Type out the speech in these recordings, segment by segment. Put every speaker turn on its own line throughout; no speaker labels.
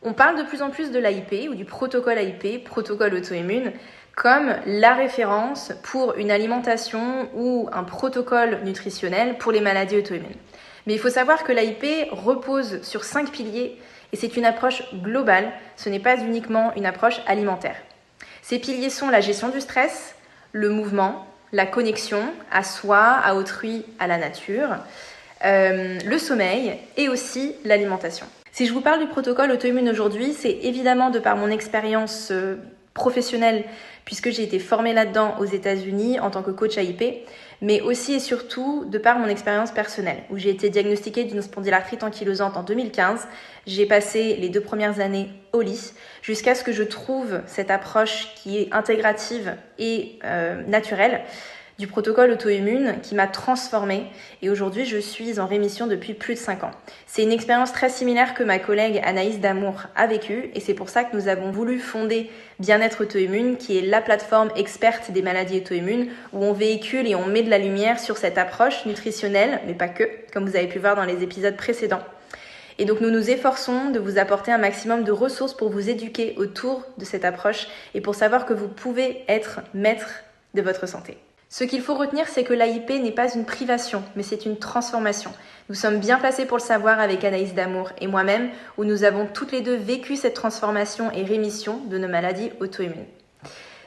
On parle de plus en plus de l'AIP ou du protocole AIP, protocole auto-immune, comme la référence pour une alimentation ou un protocole nutritionnel pour les maladies auto-immunes. Mais il faut savoir que l'AIP repose sur 5 piliers et c'est une approche globale, ce n'est pas uniquement une approche alimentaire. Ces piliers sont la gestion du stress, le mouvement, la connexion à soi, à autrui, à la nature, le sommeil et aussi l'alimentation. Si je vous parle du protocole auto-immune aujourd'hui, c'est évidemment de par mon expérience professionnelle, puisque j'ai été formée là-dedans aux États-Unis en tant que coach AIP, mais aussi et surtout de par mon expérience personnelle, où j'ai été diagnostiquée d'une spondylarthrite ankylosante en 2015. J'ai passé les 2 premières années au lit, jusqu'à ce que je trouve cette approche qui est intégrative et naturelle du protocole auto-immune qui m'a transformée et aujourd'hui je suis en rémission depuis plus de 5 ans. C'est une expérience très similaire que ma collègue Anaïs Damour a vécue et c'est pour ça que nous avons voulu fonder Bien-être auto-immune qui est la plateforme experte des maladies auto-immunes où on véhicule et on met de la lumière sur cette approche nutritionnelle, mais pas que, comme vous avez pu voir dans les épisodes précédents. Et donc nous nous efforçons de vous apporter un maximum de ressources pour vous éduquer autour de cette approche et pour savoir que vous pouvez être maître de votre santé. Ce qu'il faut retenir, c'est que l'AIP n'est pas une privation, mais c'est une transformation. Nous sommes bien placés pour le savoir avec Anaïs Damour et moi-même, où nous avons toutes les deux vécu cette transformation et rémission de nos maladies auto-immunes.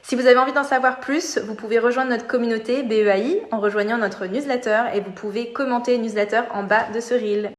Si vous avez envie d'en savoir plus, vous pouvez rejoindre notre communauté BEAI en rejoignant notre newsletter et vous pouvez commenter le newsletter en bas de ce reel.